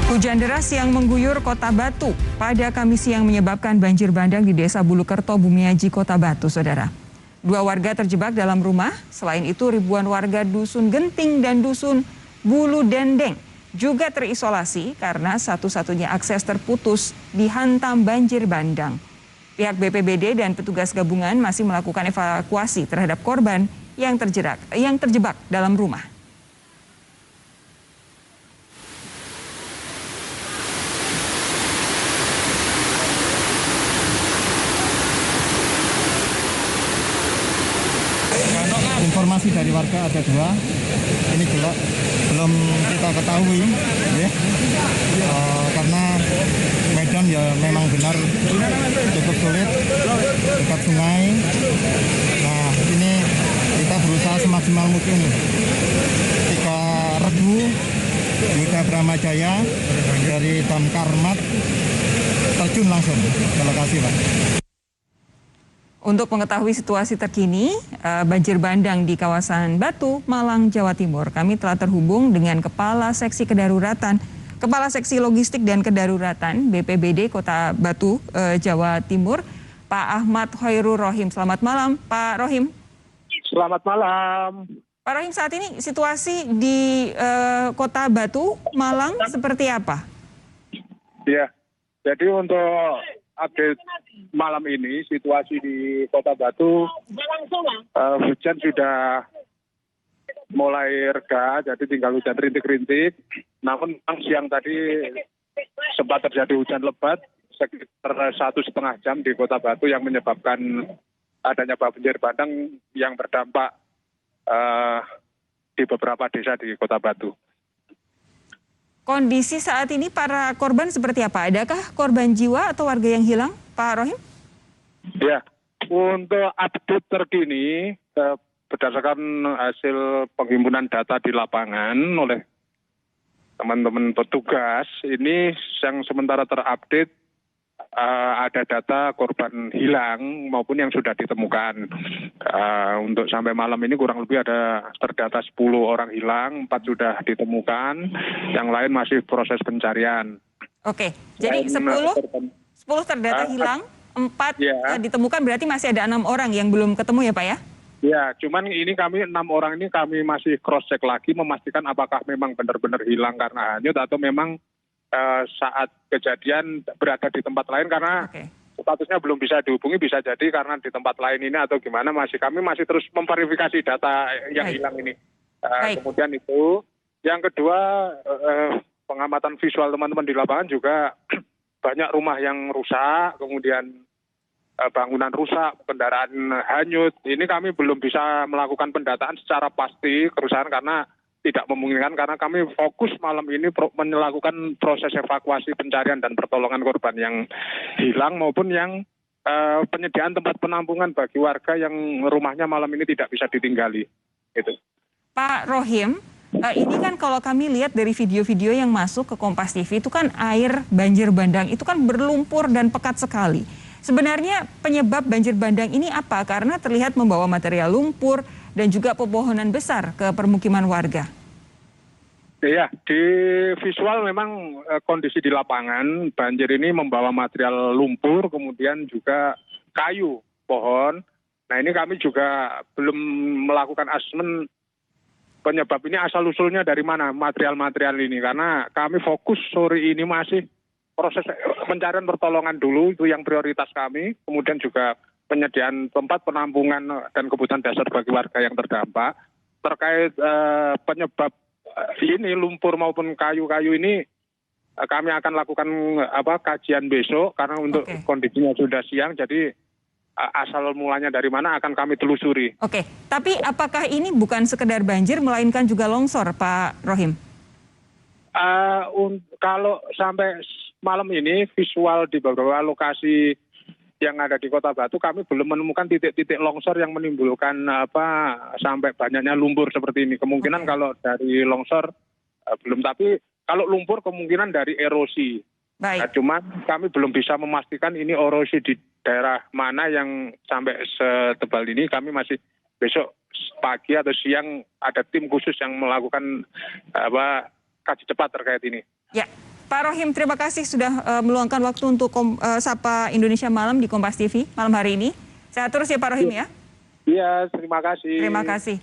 Hujan deras yang mengguyur Kota Batu pada Kamis siang menyebabkan banjir bandang di Desa Bulukerto, Bumiaji, Kota Batu, saudara. Dua warga terjebak dalam rumah, selain itu ribuan warga Dusun Genting dan Dusun Bulu Dendeng juga terisolasi karena satu-satunya akses terputus dihantam banjir bandang. Pihak BPBD dan petugas gabungan masih melakukan evakuasi terhadap korban yang terjebak dalam rumah. Informasi dari warga ada dua, ini belum kita ketahui, ya. Karena medan ya memang benar cukup sulit, dekat sungai. Nah ini kita berusaha semaksimal mungkin. 3 regu Yuda Bramajaya dari Damkar Mat terjun langsung ke lokasi, Pak. Untuk mengetahui situasi terkini banjir bandang di kawasan Batu, Malang, Jawa Timur, kami telah terhubung dengan Kepala Seksi Logistik dan Kedaruratan BPBD Kota Batu, Jawa Timur, Pak Ahmad Hoirul Rohim. Selamat malam, Pak Rohim. Selamat malam. Pak Rohim, saat ini situasi di Kota Batu, Malang seperti apa? Ya, jadi untuk update malam ini situasi di Kota Batu, hujan sudah mulai reda, jadi tinggal hujan rintik-rintik. Namun siang tadi sempat terjadi hujan lebat sekitar 1,5 jam di Kota Batu yang menyebabkan adanya banjir bandang yang berdampak di beberapa desa di Kota Batu. Kondisi saat ini para korban seperti apa? Adakah korban jiwa atau warga yang hilang, Pak Rohim? Ya, untuk update terkini berdasarkan hasil penghimpunan data di lapangan oleh teman-teman petugas, ini yang sementara terupdate ada data korban hilang maupun yang sudah ditemukan. Untuk sampai malam ini kurang lebih ada terdata 10 orang hilang, 4 sudah ditemukan, yang lain masih proses pencarian. Oke, jadi 10 terdata hilang, 4 ditemukan, berarti masih ada 6 orang yang belum ketemu ya Pak ya? Ya, cuman ini kami 6 orang ini kami masih cross check lagi memastikan apakah memang benar-benar hilang karena hanyut atau memang saat kejadian berada di tempat lain karena statusnya belum bisa dihubungi, bisa jadi karena di tempat lain ini atau gimana, kami masih terus memverifikasi data yang hilang ini. Kemudian itu, yang kedua pengamatan visual teman-teman di lapangan juga banyak rumah yang rusak, kemudian bangunan rusak, kendaraan hanyut. Ini kami belum bisa melakukan pendataan secara pasti kerusakan karena tidak memungkinkan, karena kami fokus malam ini melakukan proses evakuasi, pencarian dan pertolongan korban yang hilang maupun yang penyediaan tempat penampungan bagi warga yang rumahnya malam ini tidak bisa ditinggali. Gitu. Pak Rohim, ini kan kalau kami lihat dari video-video yang masuk ke Kompas TV itu kan air banjir bandang itu kan berlumpur dan pekat sekali. Sebenarnya penyebab banjir bandang ini apa? Karena terlihat membawa material lumpur dan juga pepohonan besar ke permukiman warga. Ya, di visual memang kondisi di lapangan banjir ini membawa material lumpur, kemudian juga kayu, pohon. Nah ini kami juga belum melakukan asesmen penyebab ini asal-usulnya dari mana material-material ini. Karena kami fokus sore ini masih proses pencarian pertolongan dulu, itu yang prioritas kami. Kemudian juga penyediaan tempat penampungan dan kebutuhan dasar bagi warga yang terdampak. Terkait penyebab ini lumpur maupun kayu-kayu ini kami akan lakukan kajian besok karena untuk kondisinya sudah siang, jadi asal mulanya dari mana akan kami telusuri. Oke, tapi apakah ini bukan sekedar banjir melainkan juga longsor, Pak Rohim? Kalau sampai malam ini visual di beberapa lokasi yang ada di Kota Batu kami belum menemukan titik-titik longsor yang menimbulkan sampai banyaknya lumpur seperti ini. Kemungkinan kalau dari longsor belum, tapi kalau lumpur kemungkinan dari erosi. Nah, cuman kami belum bisa memastikan ini erosi di daerah mana yang sampai setebal ini. Kami masih besok pagi atau siang ada tim khusus yang melakukan kaji cepat terkait ini. Ya. Pak Rohim, terima kasih sudah meluangkan waktu untuk Sapa Indonesia Malam di Kompas TV malam hari ini. Sehat terus ya Pak Rohim ya. Iya, terima kasih. Terima kasih.